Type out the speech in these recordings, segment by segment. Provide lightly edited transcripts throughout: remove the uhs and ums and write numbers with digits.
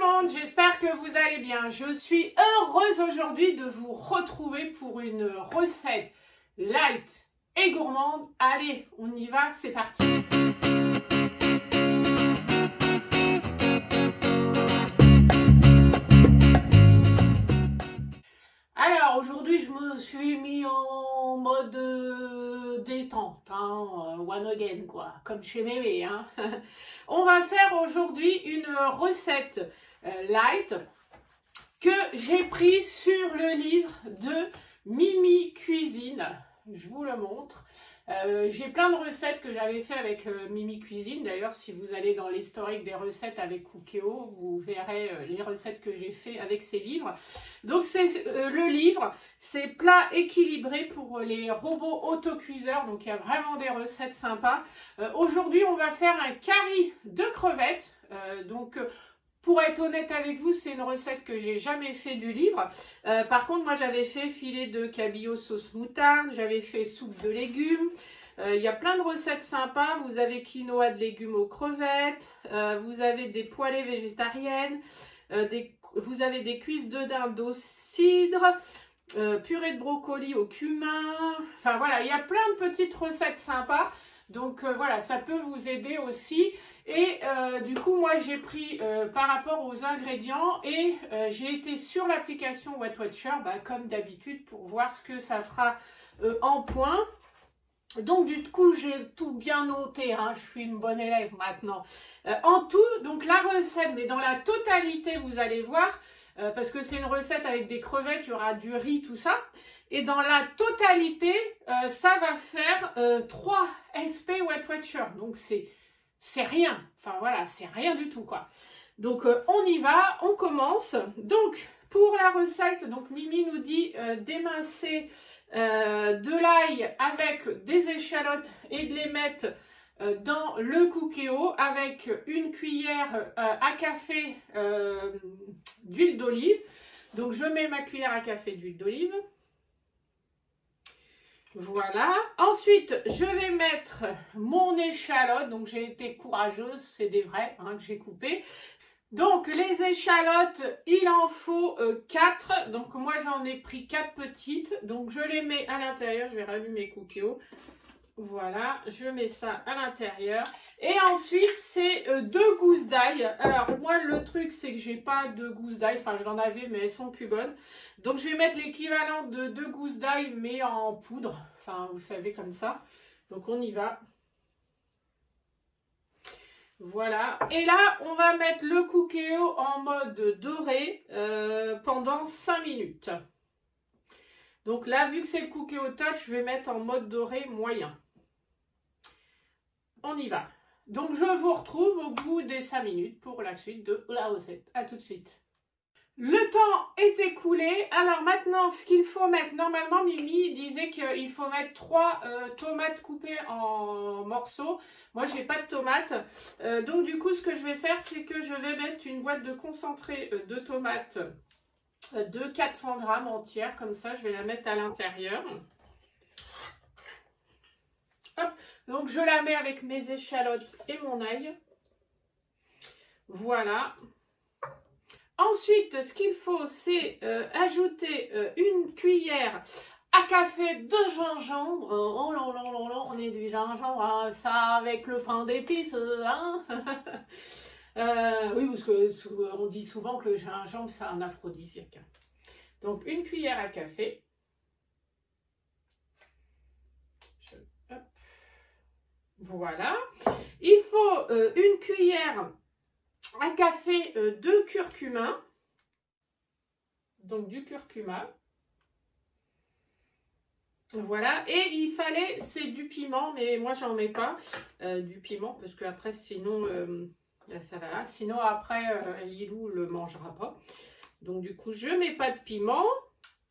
le monde, j'espère que vous allez bien. Je suis heureuse aujourd'hui de vous retrouver pour une recette light et gourmande. Allez, on y va, c'est parti. Alors aujourd'hui, je me suis mis en mode détente, one again quoi, comme chez mémé. On va faire aujourd'hui une recette light que j'ai pris sur le livre de Mimi Cuisine. Je vous le montre. J'ai plein de recettes que j'avais fait avec Mimi Cuisine. D'ailleurs, si vous allez dans l'historique des recettes avec Cookéo, vous verrez les recettes que j'ai fait avec ces livres. Donc, c'est le livre, c'est plat équilibré pour les robots autocuiseurs. Donc, il y a vraiment des recettes sympas. Aujourd'hui, on va faire un curry de crevettes. Pour être honnête avec vous, c'est une recette que j'ai jamais fait du livre. Par contre, moi, j'avais fait filet de cabillaud sauce moutarde, j'avais fait soupe de légumes. Il y a plein de recettes sympas. Vous avez quinoa de légumes aux crevettes, vous avez des poêlées végétariennes, vous avez des cuisses de dinde au cidre, purée de brocoli au cumin. Enfin voilà, il y a plein de petites recettes sympas. Donc voilà, ça peut vous aider aussi. Et du coup, moi, j'ai pris par rapport aux ingrédients et j'ai été sur l'application Weight Watcher, comme d'habitude, pour voir ce que ça fera en points. Donc du coup, j'ai tout bien noté, je suis une bonne élève maintenant. En tout, donc la recette, mais dans la totalité, vous allez voir, parce que c'est une recette avec des crevettes, il y aura du riz, tout ça. Et dans la totalité, ça va faire 3 SP Weight Watcher. Donc c'est rien. Enfin voilà, c'est rien du tout quoi. Donc on y va, on commence. Donc pour la recette, donc Mimi nous dit d'émincer de l'ail avec des échalotes et de les mettre dans le Cookéo avec une cuillère à café d'huile d'olive. Donc je mets ma cuillère à café d'huile d'olive. Voilà. Ensuite, je vais mettre mon échalote. Donc, j'ai été courageuse, c'est des vrais que j'ai coupé. Donc, les échalotes, il en faut 4. Donc, moi, j'en ai pris 4 petites. Donc, je les mets à l'intérieur. Je vais rallumer Cookéo. Voilà, je mets ça à l'intérieur. Et ensuite, c'est 2 gousses d'ail. Alors, moi, le truc, c'est que j'ai pas de gousses d'ail. Enfin, j'en avais, mais elles sont plus bonnes. Donc, je vais mettre l'équivalent de 2 gousses d'ail, mais en poudre. Enfin, vous savez, comme ça. Donc, on y va. Voilà. Et là, on va mettre le Cookéo en mode doré pendant 5 minutes. Donc là, vu que c'est le Cookéo Touch, je vais mettre en mode doré moyen. On y va. Donc, je vous retrouve au bout des 5 minutes pour la suite de la recette. A tout de suite. Le temps est écoulé. Alors maintenant, ce qu'il faut mettre, normalement, Mimi disait qu'il faut mettre 3 tomates coupées en morceaux. Moi, j'ai pas de tomates. Donc, du coup, ce que je vais faire, c'est que je vais mettre une boîte de concentré de tomates de 400 grammes entière. Comme ça, je vais la mettre à l'intérieur. Hop. Donc, je la mets avec mes échalotes et mon ail. Voilà. Ensuite, ce qu'il faut, c'est ajouter une cuillère à café de gingembre. Oh là là là là, on est du gingembre, ça avec le pain d'épices, oui, parce que on dit souvent que le gingembre, c'est un aphrodisiaque. Donc, une cuillère à café. Hop. Voilà. Il faut une cuillère à café de curcuma, donc du curcuma, voilà, et il fallait, c'est du piment, mais moi j'en mets pas du piment, parce que après sinon, ça va, sinon après Lilou le mangera pas, donc du coup je mets pas de piment.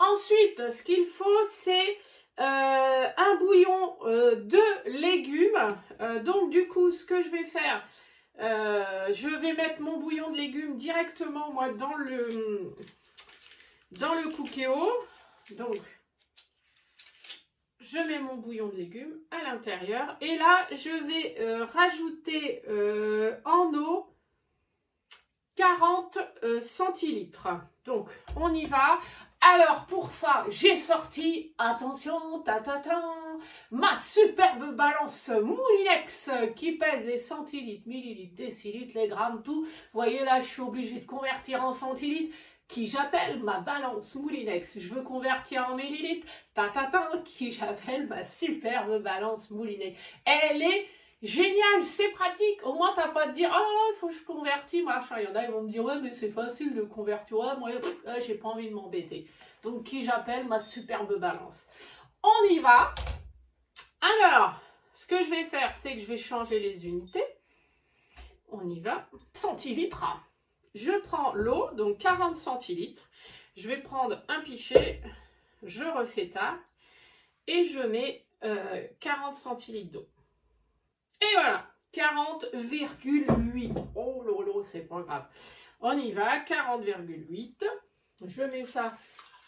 Ensuite, ce qu'il faut, c'est un bouillon de légumes, donc du coup ce que je vais faire, je vais mettre mon bouillon de légumes directement moi dans le Cookéo. Donc je mets mon bouillon de légumes à l'intérieur et là je vais rajouter en eau 40 centilitres. Donc, on y va. Alors, pour ça, j'ai sorti, attention, ma superbe balance Moulinex qui pèse les centilitres, millilitres, décilitres, les grammes, tout. Vous voyez là, je suis obligée de convertir en centilitres, qui j'appelle ma balance Moulinex. Je veux convertir en millilitres, qui j'appelle ma superbe balance Moulinex. Elle est génial, c'est pratique. Au moins, t'as pas à te dire, oh là là, il faut que je convertis, machin. Il y en a, ils vont me dire, ouais, mais c'est facile de convertir. Ouais, moi, j'ai pas envie de m'embêter. Donc, qui j'appelle ma superbe balance. On y va. Alors, ce que je vais faire, c'est que je vais changer les unités. On y va. Centilitres. Je prends l'eau, donc 40 centilitres. Je vais prendre un pichet. Je refais ça. Et je mets 40 centilitres d'eau. Et voilà, 40,8. Oh lolo, c'est pas grave. On y va, 40,8. Je mets ça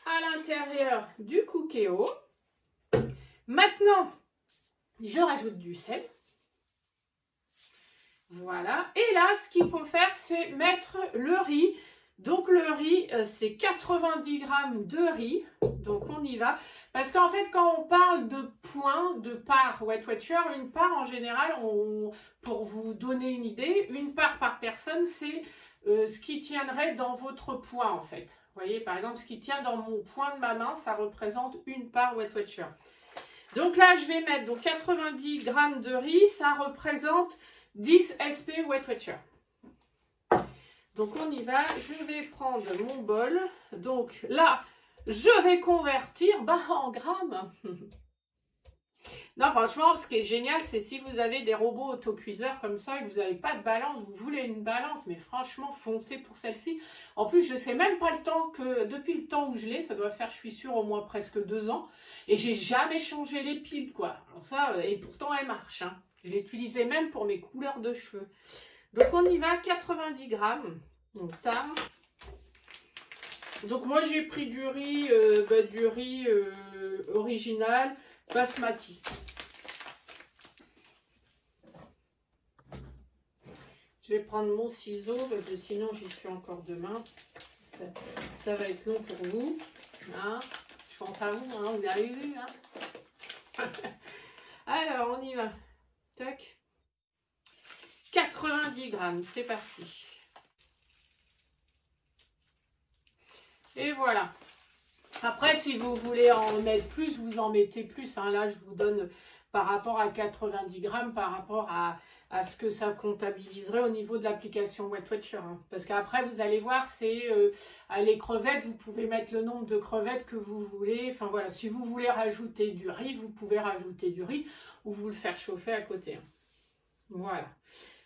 à l'intérieur du Cookéo. Maintenant, je rajoute du sel. Voilà. Et là, ce qu'il faut faire, c'est mettre le riz. Donc le riz, c'est 90 grammes de riz. Donc on y va. Parce qu'en fait, quand on parle de points, de parts Weight Watcher, une part en général, pour vous donner une idée, une part par personne, c'est ce qui tiendrait dans votre poids en fait. Vous voyez, par exemple, ce qui tient dans mon poing de ma main, ça représente une part Weight Watcher. Donc là, je vais mettre donc 90 grammes de riz, ça représente 10 SP Weight Watcher. Donc on y va, je vais prendre mon bol. Donc là, je vais convertir en grammes. Non, franchement, ce qui est génial, c'est si vous avez des robots autocuiseurs comme ça et que vous n'avez pas de balance, vous voulez une balance, mais franchement, foncez pour celle-ci. En plus, je ne sais même pas le temps que, depuis le temps où je l'ai, ça doit faire, je suis sûre, au moins presque 2 ans. Et j'ai jamais changé les piles, quoi. Alors ça, et pourtant, elle marche. Hein. Je l'utilisais même pour mes couleurs de cheveux. Donc, on y va, 90 grammes. Donc, ça. Donc, moi, j'ai pris du riz, original, basmati. Je vais prendre mon ciseau, parce que sinon, j'y suis encore demain. Ça va être long pour vous. Hein, je pense à vous, hein, vous avez vu. Hein. Alors, on y va. Tac. 90 grammes, c'est parti. Et voilà. Après, si vous voulez en mettre plus, vous en mettez plus. Hein. Là, je vous donne par rapport à 90 grammes, par rapport à ce que ça comptabiliserait au niveau de l'application Weight Watcher. Hein. Parce qu'après, vous allez voir, c'est les crevettes, vous pouvez mettre le nombre de crevettes que vous voulez. Enfin voilà, si vous voulez rajouter du riz, vous pouvez rajouter du riz ou vous le faire chauffer à côté. Hein. Voilà.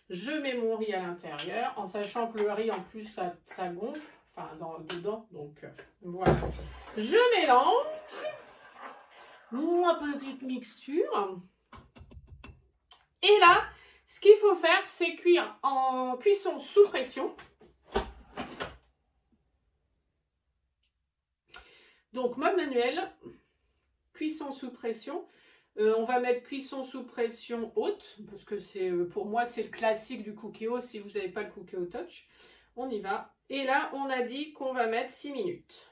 Je mets mon riz à l'intérieur, en sachant que le riz, en plus, ça gonfle. Enfin, dedans, donc voilà. Je mélange ma petite mixture. Et là, ce qu'il faut faire, c'est cuire en cuisson sous pression. Donc, mode manuel, cuisson sous pression. On va mettre cuisson sous pression haute, parce que c'est pour moi, c'est le classique du Cookéo si vous n'avez pas le Cookéo Touch. On y va. Et là, on a dit qu'on va mettre 6 minutes.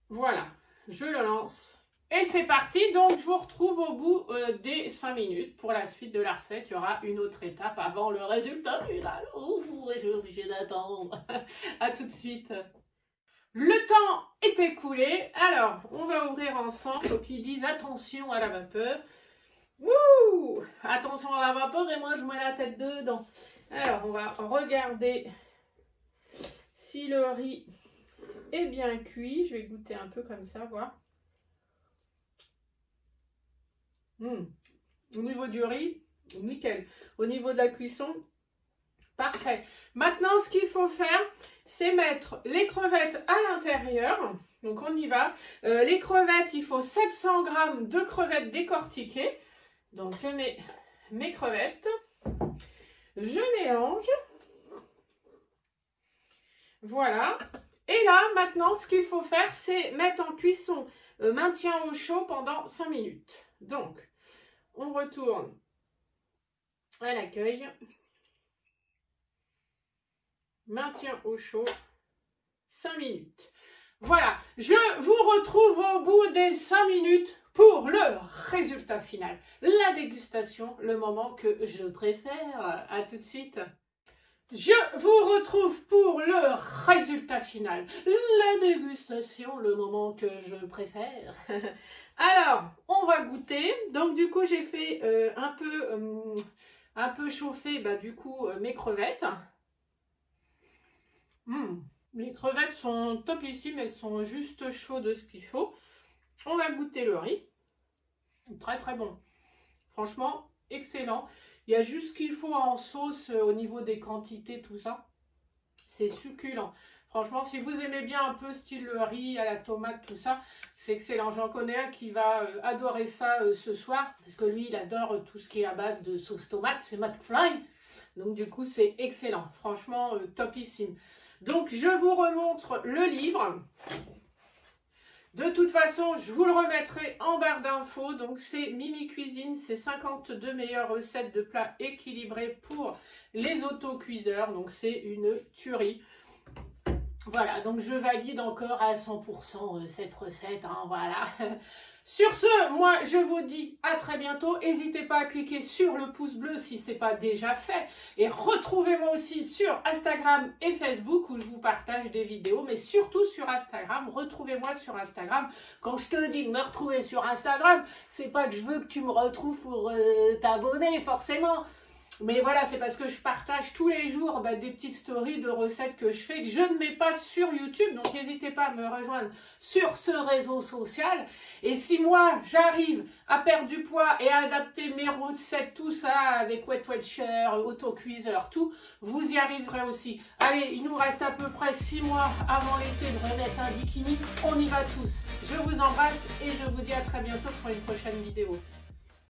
Voilà, je le lance. Et c'est parti. Donc, je vous retrouve au bout des 5 minutes. Pour la suite de la recette, il y aura une autre étape avant le résultat final. Oh, je suis obligée d'attendre. À tout de suite. Le temps est écoulé. Alors, on va ouvrir ensemble. Donc, ils disent attention à la vapeur. Wouh! Attention à la vapeur et moi je mets la tête dedans. Alors on va regarder si le riz est bien cuit. Je vais goûter un peu comme ça, voir. Au niveau du riz, nickel. Au niveau de la cuisson, parfait. Maintenant ce qu'il faut faire, c'est mettre les crevettes à l'intérieur. Donc on y va. Les crevettes, il faut 700 g de crevettes décortiquées. Donc, je mets mes crevettes, je mélange, voilà. Et là, maintenant, ce qu'il faut faire, c'est mettre en cuisson, maintien au chaud pendant 5 minutes. Donc, on retourne à l'accueil. Maintien au chaud, 5 minutes. Voilà, je vous retrouve au bout des 5 minutes pour le résultat final. La dégustation, le moment que je préfère. À tout de suite. Je vous retrouve pour le résultat final. La dégustation, le moment que je préfère. Alors, on va goûter. Donc, du coup, j'ai fait un peu chauffer, du coup, mes crevettes. Les crevettes sont topissimes, elles sont juste chaudes de ce qu'il faut. On va goûter le riz. Très très bon. Franchement, excellent. Il y a juste ce qu'il faut en sauce au niveau des quantités, tout ça. C'est succulent. Franchement, si vous aimez bien un peu style le riz à la tomate, tout ça, c'est excellent. J'en connais un qui va adorer ça ce soir. Parce que lui, il adore tout ce qui est à base de sauce tomate. C'est McFly. Donc du coup, c'est excellent. Franchement, topissime. Donc, je vous remontre le livre. De toute façon, je vous le remettrai en barre d'infos. Donc, c'est Mimi Cuisine. C'est 52 meilleures recettes de plats équilibrés pour les autocuiseurs. Donc, c'est une tuerie. Voilà, donc je valide encore à 100% cette recette. Hein, voilà. Sur ce, moi, je vous dis à très bientôt. N'hésitez pas à cliquer sur le pouce bleu si ce n'est pas déjà fait. Et retrouvez-moi aussi sur Instagram et Facebook où je vous partage des vidéos. Mais surtout sur Instagram. Retrouvez-moi sur Instagram. Quand je te dis de me retrouver sur Instagram, c'est pas que je veux que tu me retrouves pour t'abonner forcément. Mais voilà, c'est parce que je partage tous les jours des petites stories de recettes que je fais, que je ne mets pas sur YouTube. Donc, n'hésitez pas à me rejoindre sur ce réseau social. Et si moi, j'arrive à perdre du poids et à adapter mes recettes, tout ça, avec Weight Watcher, autocuiseur, tout, vous y arriverez aussi. Allez, il nous reste à peu près 6 mois avant l'été de remettre un bikini. On y va tous. Je vous embrasse et je vous dis à très bientôt pour une prochaine vidéo.